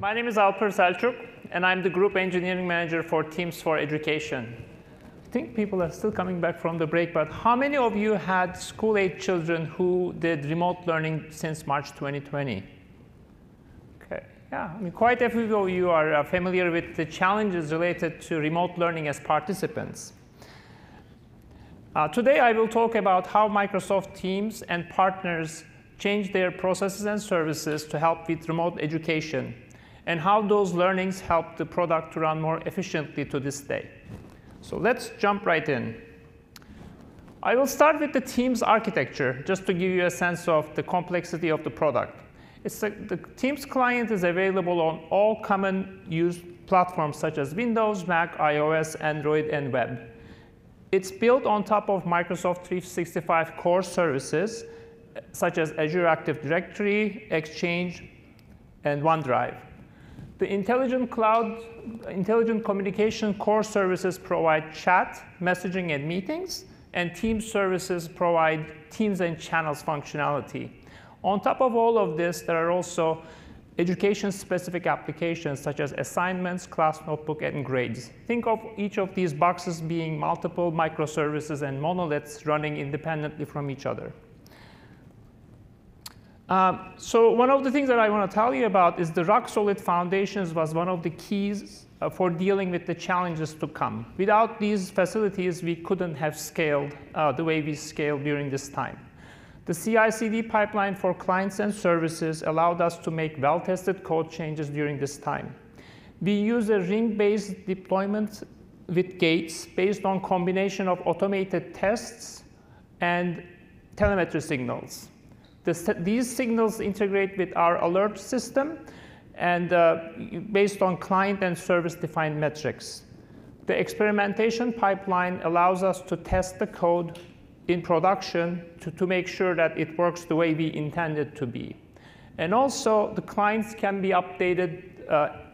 My name is Alper Selcuk, and I'm the Group Engineering Manager for Teams for Education. I think people are still coming back from the break, but how many of you had school-age children who did remote learning since March 2020? Okay, yeah, I mean, quite a few of you are familiar with the challenges related to remote learning as participants. Today, I will talk about how Microsoft Teams and partners change their processes and services to help with remote education, and how those learnings help the product to run more efficiently to this day. So let's jump right in. I will start with the Teams architecture, just to give you a sense of the complexity of the product. The Teams client is available on all common use platforms such as Windows, Mac, iOS, Android, and web. It's built on top of Microsoft 365 core services, such as Azure Active Directory, Exchange, and OneDrive. The intelligent communication core services provide chat, messaging, and meetings, and Teams services provide Teams and channels functionality. On top of all of this, there are also education-specific applications such as assignments, class notebook, and grades. Think of each of these boxes being multiple microservices and monoliths running independently from each other. So one of the things that I want to tell you about is the RockSolid Foundations was one of the keys for dealing with the challenges to come. Without these facilities, we couldn't have scaled the way we scaled during this time. The CI/CD pipeline for clients and services allowed us to make well-tested code changes during this time. We use a ring-based deployment with gates based on combination of automated tests and telemetry signals. These signals integrate with our alert system and based on client and service-defined metrics. The experimentation pipeline allows us to test the code in production to make sure that it works the way we intend it to be. And also, the clients can be updated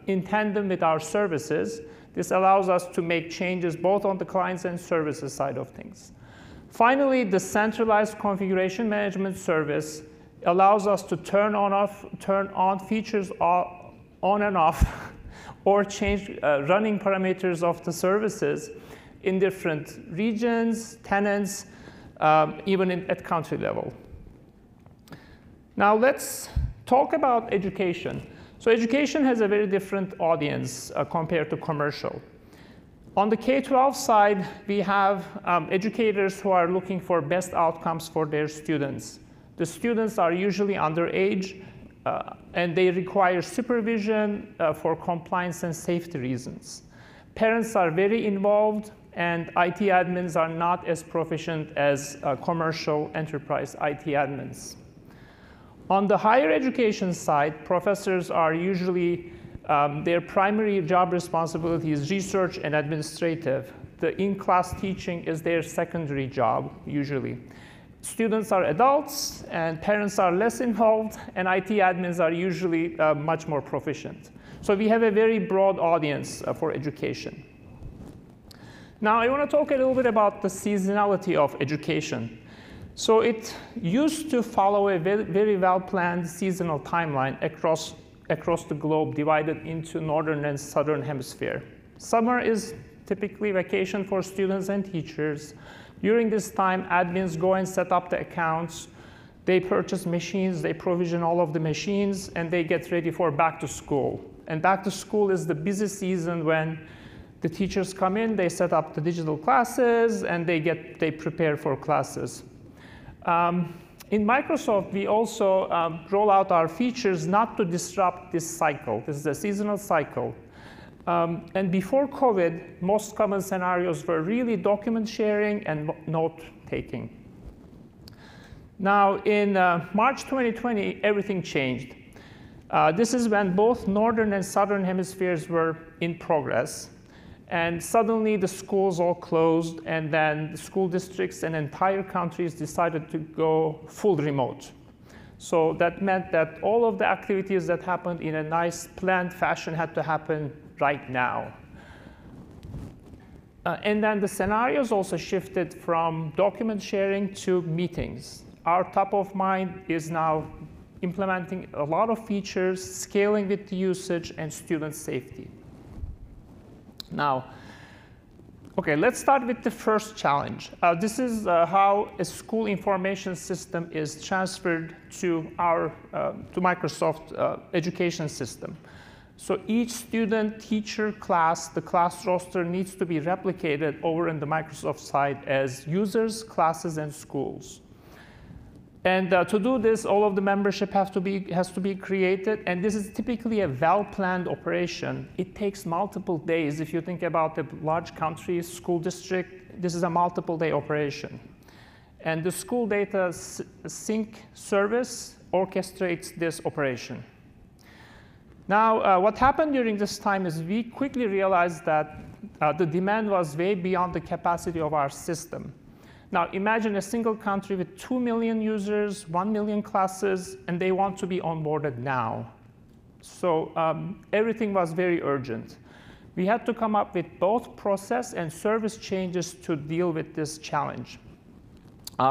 in tandem with our services. This allows us to make changes both on the clients and services side of things. Finally, the centralized configuration management service allows us to turn on features on and off, or change running parameters of the services in different regions, tenants, even at country level. Now let's talk about education. So education has a very different audience compared to commercial. On the K-12 side, we have educators who are looking for best outcomes for their students. The students are usually underage, and they require supervision for compliance and safety reasons. Parents are very involved, and IT admins are not as proficient as commercial enterprise IT admins. On the higher education side, professors are usually their primary job responsibility is research and administrative. The in-class teaching is their secondary job, usually. Students are adults, and parents are less involved, and IT admins are usually much more proficient. So we have a very broad audience for education. Now, I want to talk a little bit about the seasonality of education. So it used to follow a very well-planned seasonal timeline across the globe, divided into northern and southern hemisphere. Summer is typically vacation for students and teachers. During this time, admins go and set up the accounts. They purchase machines, they provision all of the machines, and they get ready for back to school. And back to school is the busy season when the teachers come in, they set up the digital classes, and they prepare for classes. In Microsoft, we also roll out our features not to disrupt this cycle. This is a seasonal cycle. And before COVID, most common scenarios were really document sharing and note taking. Now, in March 2020, everything changed. This is when both northern and southern hemispheres were in progress. And suddenly, the schools all closed, and then the school districts and entire countries decided to go full remote. So that meant that all of the activities that happened in a nice planned fashion had to happen right now. And then the scenarios also shifted from document sharing to meetings. Our top of mind is now implementing a lot of features, scaling with the usage, and student safety. Now, okay, let's start with the first challenge. This is how a school information system is transferred to to Microsoft education system. So each student, teacher, class, the class roster needs to be replicated over in the Microsoft side as users, classes, and schools. And to do this, all of the membership has to be created, and this is typically a well-planned operation. It takes multiple days. If you think about a large country, school district, this is a multiple-day operation. And the school data sync service orchestrates this operation. Now, what happened during this time is we quickly realized that the demand was way beyond the capacity of our system. Now, imagine a single country with 2 million users, 1 million classes, and they want to be onboarded now. So everything was very urgent. We had to come up with both process and service changes to deal with this challenge.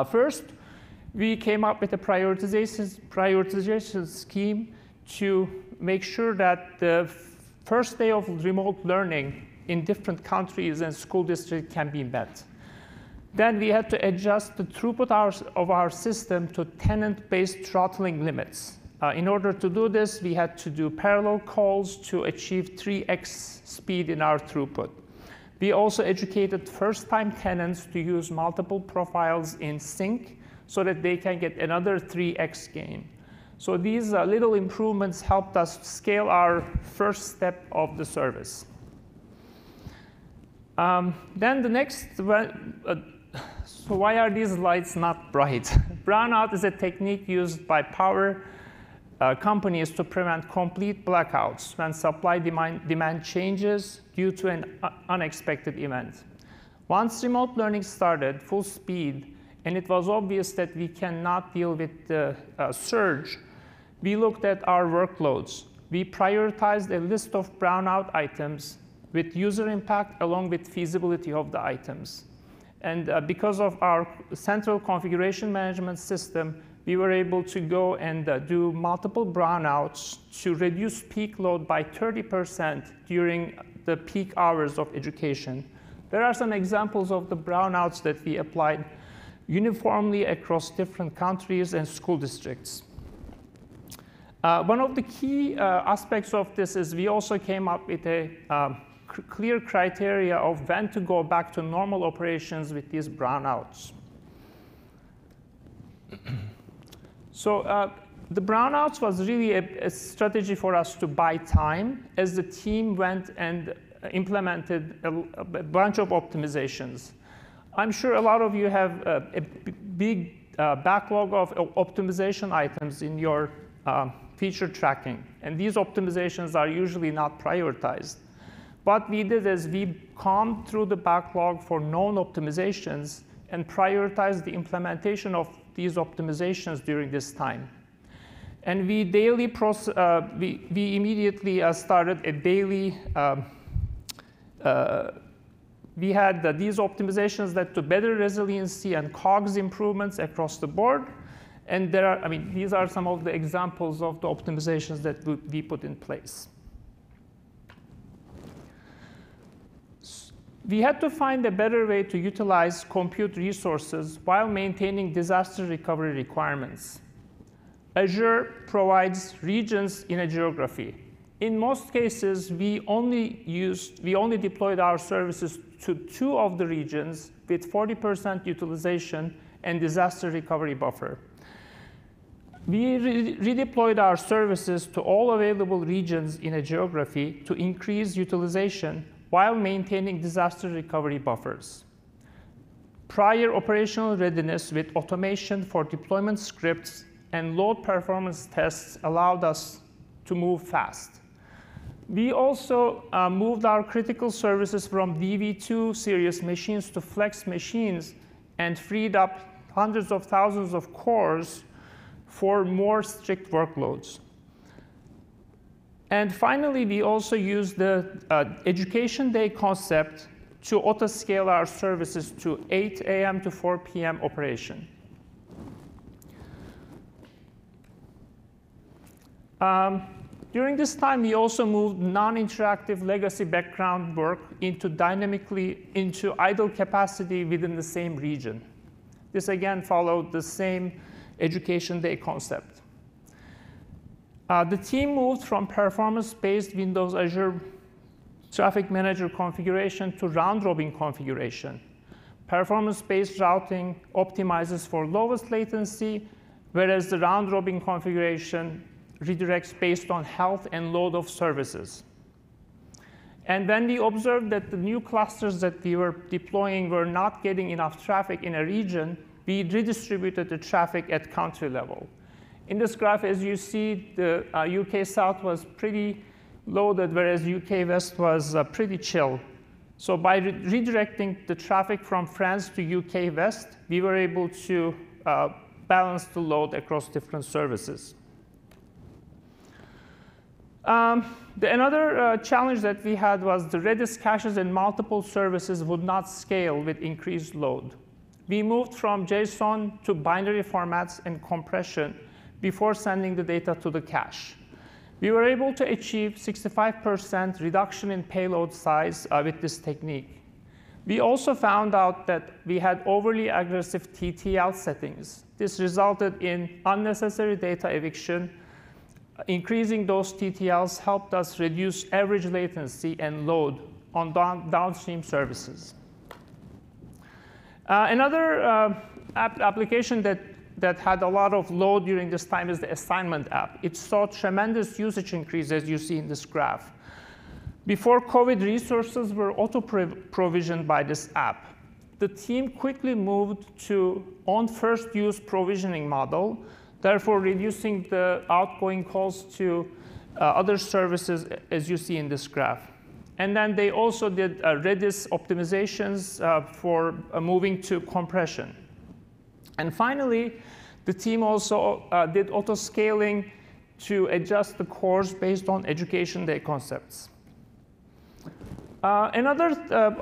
First, we came up with a prioritization scheme to make sure that the first day of remote learning in different countries and school districts can be met. Then we had to adjust the throughput of our system to tenant-based throttling limits. In order to do this, we had to do parallel calls to achieve 3x speed in our throughput. We also educated first-time tenants to use multiple profiles in sync so that they can get another 3x gain. So these little improvements helped us scale our first step of the service. Then the next one, so why are these lights not bright? Brownout is a technique used by power companies to prevent complete blackouts when supply-demand changes due to an unexpected event. Once remote learning started full speed, and it was obvious that we cannot deal with the surge, we looked at our workloads. We prioritized a list of brownout items with user impact along with feasibility of the items. And because of our central configuration management system, we were able to go and do multiple brownouts to reduce peak load by 30% during the peak hours of education. There are some examples of the brownouts that we applied uniformly across different countries and school districts. One of the key aspects of this is we also came up with a clear criteria of when to go back to normal operations with these brownouts. So the brownouts was really a strategy for us to buy time as the team went and implemented a bunch of optimizations. I'm sure a lot of you have a big backlog of optimization items in your feature tracking, and these optimizations are usually not prioritized. What we did is we combed through the backlog for known optimizations and prioritized the implementation of these optimizations during this time. And we immediately started a daily, we had these optimizations led to better resiliency and COGS improvements across the board. And there are, these are some of the examples of the optimizations that we put in place. We had to find a better way to utilize compute resources while maintaining disaster recovery requirements. Azure provides regions in a geography. In most cases, we only deployed our services to 2 of the regions with 40% utilization and disaster recovery buffer. We redeployed our services to all available regions in a geography to increase utilization while maintaining disaster recovery buffers. Prior operational readiness with automation for deployment scripts and load performance tests allowed us to move fast. We also moved our critical services from DV2 series machines to Flex machines and freed up hundreds of thousands of cores for more strict workloads. And finally, we also used the education day concept to auto-scale our services to 8 a.m. to 4 p.m. operation. During this time, we also moved non-interactive legacy background work into idle capacity within the same region. This again followed the same education day concept. The team moved from performance-based Windows Azure Traffic Manager configuration to round-robin configuration. Performance-based routing optimizes for lowest latency, whereas the round-robin configuration redirects based on health and load of services. And when we observed that the new clusters that we were deploying were not getting enough traffic in a region, we redistributed the traffic at country level. In this graph, as you see, the UK South was pretty loaded, whereas UK West was pretty chill. So by redirecting the traffic from France to UK West, we were able to balance the load across different services. Another challenge that we had was the Redis caches and multiple services would not scale with increased load. We moved from JSON to binary formats and compression before sending the data to the cache. We were able to achieve 65% reduction in payload size with this technique. We also found out that we had overly aggressive TTL settings. This resulted in unnecessary data eviction. Increasing those TTLs helped us reduce average latency and load on downstream services. Another application that had a lot of load during this time is the assignment app. It saw tremendous usage increase, as you see in this graph. Before COVID, resources were auto-provisioned by this app. The team quickly moved to on-first-use provisioning model, therefore reducing the outgoing calls to other services, as you see in this graph. And then they also did Redis optimizations for moving to compression. And finally, the team also did auto-scaling to adjust the cores based on education day concepts. Another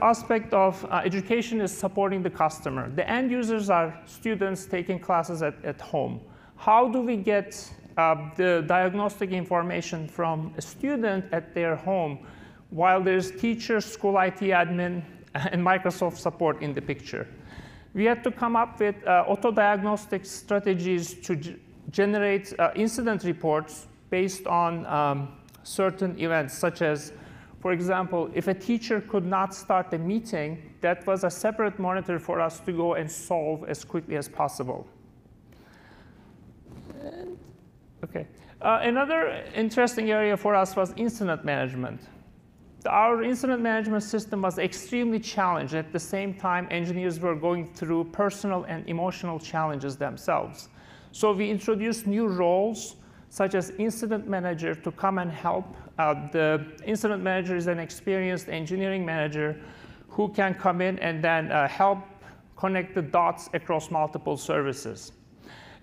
aspect of education is supporting the customer. The end users are students taking classes at home. How do we get the diagnostic information from a student at their home while there's teachers, school IT admin, and Microsoft support in the picture? We had to come up with auto-diagnostic strategies to generate incident reports based on certain events, such as, for example, if a teacher could not start a meeting, that was a separate monitor for us to go and solve as quickly as possible. Okay. Another interesting area for us was incident management. Our incident management system was extremely challenged. At the same time, engineers were going through personal and emotional challenges themselves. So we introduced new roles, such as incident manager, to come and help. The incident manager is an experienced engineering manager who can come in and then help connect the dots across multiple services.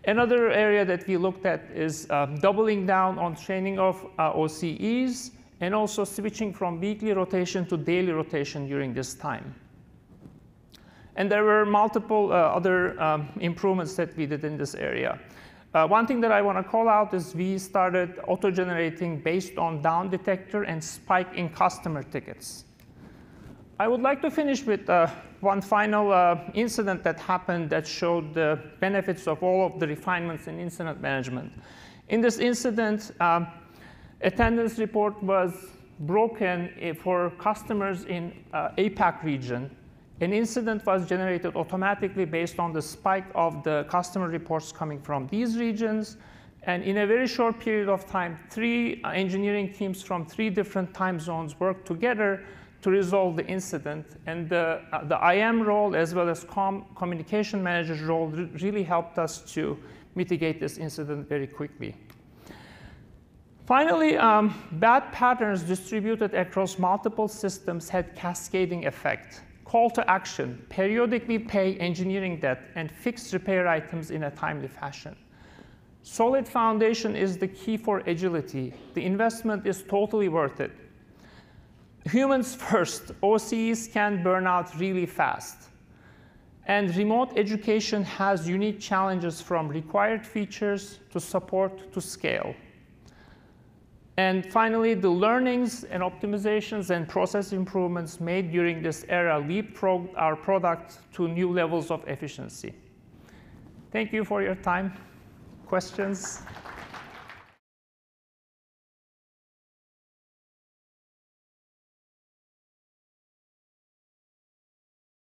Another area that we looked at is doubling down on training of OCEs, and also switching from weekly rotation to daily rotation during this time. And there were multiple other improvements that we did in this area. One thing that I want to call out is we started auto-generating based on down detector and spike in customer tickets. I would like to finish with one final incident that happened that showed the benefits of all of the refinements in incident management. In this incident, attendance report was broken for customers in APAC region. An incident was generated automatically based on the spike of the customer reports coming from these regions. And in a very short period of time, 3 engineering teams from 3 different time zones worked together to resolve the incident. And the IM role, as well as communication manager's role, really helped us to mitigate this incident very quickly. Finally, bad patterns distributed across multiple systems had cascading effect. Call to action, periodically pay engineering debt, and fix repair items in a timely fashion. Solid foundation is the key for agility. The investment is totally worth it. Humans first, OCEs can burn out really fast. And remote education has unique challenges from required features to support to scale. And finally, the learnings and optimizations and process improvements made during this era leapfrogged our product to new levels of efficiency. Thank you for your time. Questions?